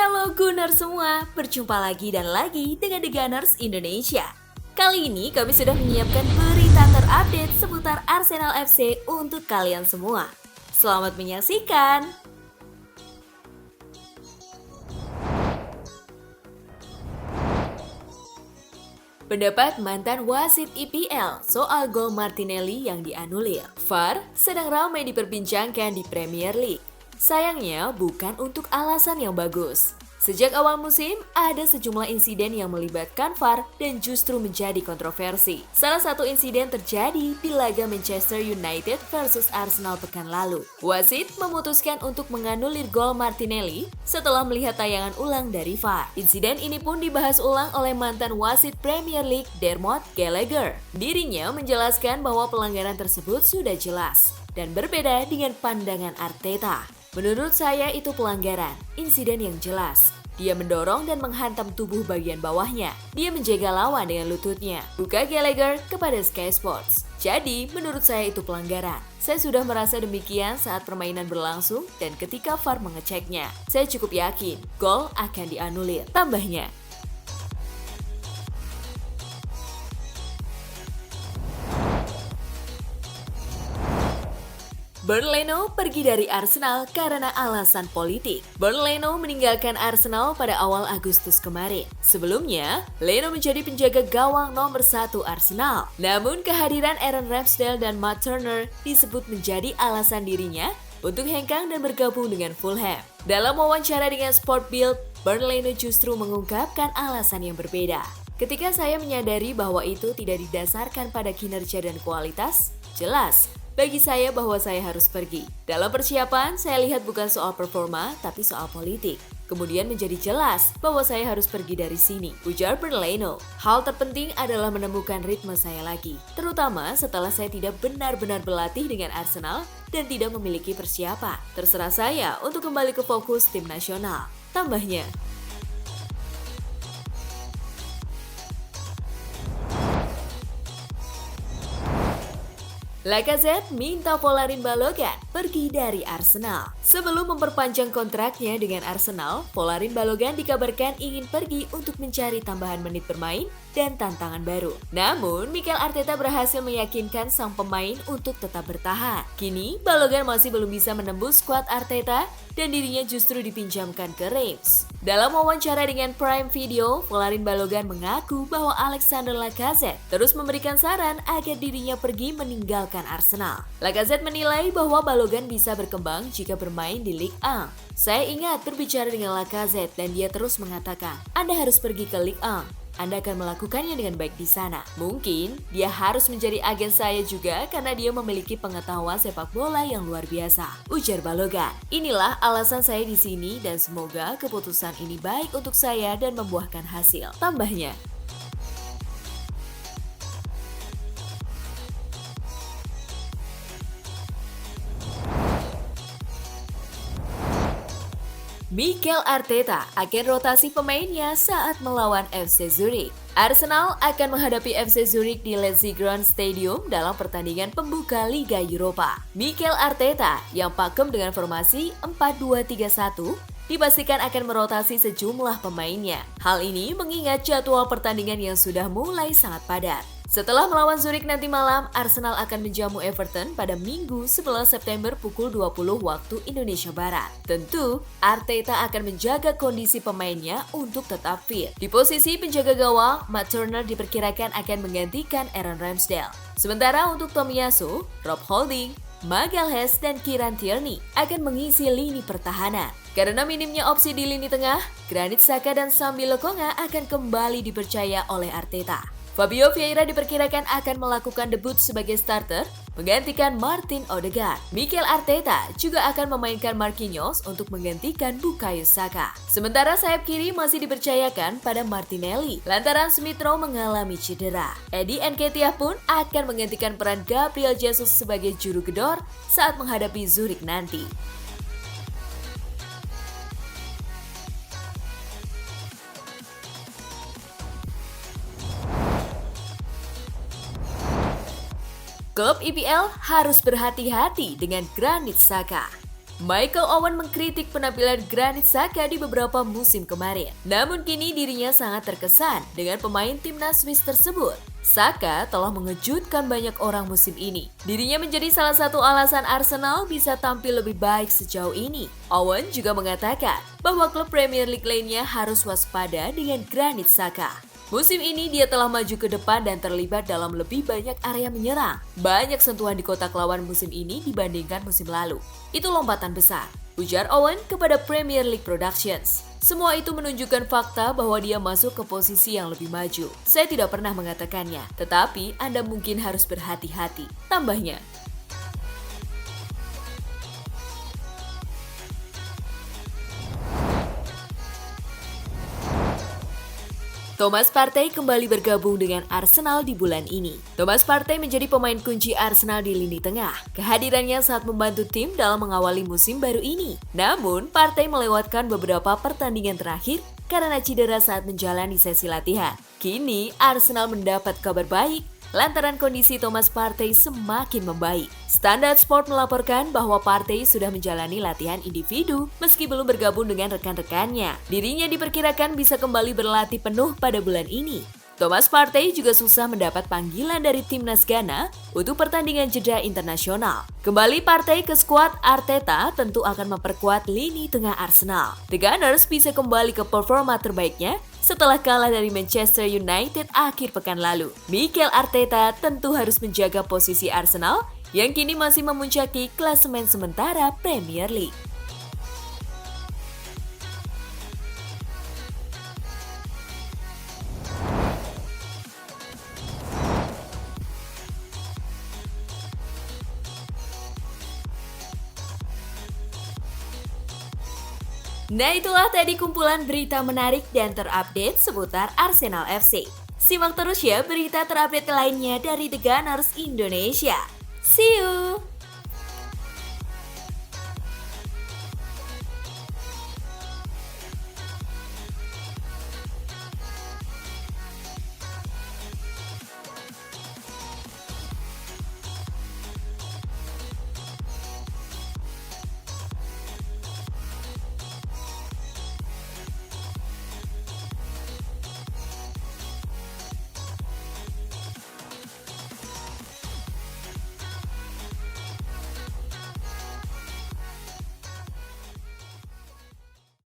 Halo Gunners semua, berjumpa lagi dan lagi dengan The Gunners Indonesia. Kali ini kami sudah menyiapkan berita terupdate seputar Arsenal FC untuk kalian semua. Selamat menyaksikan! Pendapat mantan wasit IPL soal gol Martinelli yang dianulir. VAR sedang ramai diperbincangkan di Premier League. Sayangnya bukan untuk alasan yang bagus. Sejak awal musim, ada sejumlah insiden yang melibatkan VAR dan justru menjadi kontroversi. Salah satu insiden terjadi di laga Manchester United versus Arsenal pekan lalu. Wasit memutuskan untuk menganulir gol Martinelli setelah melihat tayangan ulang dari VAR. Insiden ini pun dibahas ulang oleh mantan wasit Premier League Dermot Gallagher. Dirinya menjelaskan bahwa pelanggaran tersebut sudah jelas dan berbeda dengan pandangan Arteta. Menurut saya itu pelanggaran, insiden yang jelas. Dia mendorong dan menghantam tubuh bagian bawahnya. Dia menjegal lawan dengan lututnya. Buka Gallagher kepada Sky Sports. Jadi, menurut saya itu pelanggaran. Saya sudah merasa demikian saat permainan berlangsung dan ketika VAR mengeceknya. Saya cukup yakin gol akan dianulir. Tambahnya, Bernd Leno pergi dari Arsenal karena alasan politik. Bernd Leno meninggalkan Arsenal pada awal Agustus kemarin. Sebelumnya, Leno menjadi penjaga gawang nomor 1 Arsenal. Namun kehadiran Aaron Ramsdale dan Matt Turner disebut menjadi alasan dirinya untuk hengkang dan bergabung dengan Fulham. Dalam wawancara dengan Sport Bild, Bernd Leno justru mengungkapkan alasan yang berbeda. Ketika saya menyadari bahwa itu tidak didasarkan pada kinerja dan kualitas, jelas bagi saya bahwa saya harus pergi. Dalam persiapan, saya lihat bukan soal performa, tapi soal politik. Kemudian menjadi jelas bahwa saya harus pergi dari sini, ujar Bernd Leno. Hal terpenting adalah menemukan ritme saya lagi, terutama setelah saya tidak benar-benar berlatih dengan Arsenal dan tidak memiliki persiapan. Terserah saya untuk kembali ke fokus tim nasional, tambahnya. Lacazette minta Folarin Balogun pergi dari Arsenal. Sebelum memperpanjang kontraknya dengan Arsenal, Folarin Balogun dikabarkan ingin pergi untuk mencari tambahan menit bermain dan tantangan baru. Namun, Mikel Arteta berhasil meyakinkan sang pemain untuk tetap bertahan. Kini, Balogun masih belum bisa menembus skuad Arteta dan dirinya justru dipinjamkan ke Reims. Dalam wawancara dengan Prime Video, Folarin Balogun mengaku bahwa Alexander Lacazette terus memberikan saran agar dirinya pergi meninggalkan Arsenal. Lacazette menilai bahwa Balogun bisa berkembang jika bermain di Ligue 1. Saya ingat berbicara dengan Lacazette dan dia terus mengatakan, Anda harus pergi ke Ligue 1. Anda akan melakukannya dengan baik di sana. Mungkin dia harus menjadi agen saya juga karena dia memiliki pengetahuan sepak bola yang luar biasa, ujar Balogun. Inilah alasan saya di sini dan semoga keputusan ini baik untuk saya dan membuahkan hasil, tambahnya. Mikel Arteta akan rotasi pemainnya saat melawan FC Zurich. Arsenal akan menghadapi FC Zurich di Letzigrund Stadium dalam pertandingan pembuka Liga Eropa. Mikel Arteta yang pakem dengan formasi 4-2-3-1 dipastikan akan merotasi sejumlah pemainnya. Hal ini mengingat jadwal pertandingan yang sudah mulai sangat padat. Setelah melawan Zurich nanti malam, Arsenal akan menjamu Everton pada Minggu 11 September pukul 20 waktu Indonesia Barat. Tentu, Arteta akan menjaga kondisi pemainnya untuk tetap fit. Di posisi penjaga gawang, Matt Turner diperkirakan akan menggantikan Aaron Ramsdale. Sementara untuk Tomiyasu, Rob Holding, Magalhaes dan Kieran Tierney akan mengisi lini pertahanan. Karena minimnya opsi di lini tengah, Granit Xhaka dan Sambi Lokonga akan kembali dipercaya oleh Arteta. Fabio Vieira diperkirakan akan melakukan debut sebagai starter, menggantikan Martin Odegaard. Mikel Arteta juga akan memainkan Marquinhos untuk menggantikan Bukayo Saka. Sementara sayap kiri masih dipercayakan pada Martinelli, lantaran Smith Rowe mengalami cedera. Eddie Nketiah pun akan menggantikan peran Gabriel Jesus sebagai juru gedor saat menghadapi Zurich nanti. Klub IPL harus berhati-hati dengan Granit Xhaka. Michael Owen mengkritik penampilan Granit Xhaka di beberapa musim kemarin. Namun kini dirinya sangat terkesan dengan pemain timnas Swiss tersebut. Xhaka telah mengejutkan banyak orang musim ini. Dirinya menjadi salah satu alasan Arsenal bisa tampil lebih baik sejauh ini. Owen juga mengatakan bahwa klub Premier League lainnya harus waspada dengan Granit Xhaka. Musim ini dia telah maju ke depan dan terlibat dalam lebih banyak area menyerang. Banyak sentuhan di kotak lawan musim ini dibandingkan musim lalu. Itu lompatan besar, ujar Owen kepada Premier League Productions. Semua itu menunjukkan fakta bahwa dia masuk ke posisi yang lebih maju. Saya tidak pernah mengatakannya, tetapi Anda mungkin harus berhati-hati, tambahnya. Thomas Partey kembali bergabung dengan Arsenal di bulan ini. Thomas Partey menjadi pemain kunci Arsenal di lini tengah. Kehadirannya saat membantu tim dalam mengawali musim baru ini. Namun, Partey melewatkan beberapa pertandingan terakhir karena cedera saat menjalani sesi latihan. Kini, Arsenal mendapat kabar baik lantaran kondisi Thomas Partey semakin membaik. Standard Sport melaporkan bahwa Partey sudah menjalani latihan individu meski belum bergabung dengan rekan-rekannya. Dirinya diperkirakan bisa kembali berlatih penuh pada bulan ini. Thomas Partey juga susah mendapat panggilan dari timnas Ghana untuk pertandingan jeda internasional. Kembali Partey ke skuad Arteta tentu akan memperkuat lini tengah Arsenal. The Gunners bisa kembali ke performa terbaiknya setelah kalah dari Manchester United akhir pekan lalu. Mikel Arteta tentu harus menjaga posisi Arsenal yang kini masih memuncaki klasemen sementara Premier League. Nah itulah tadi kumpulan berita menarik dan terupdate seputar Arsenal FC. Simak terus ya berita terupdate lainnya dari The Gunners Indonesia. See you!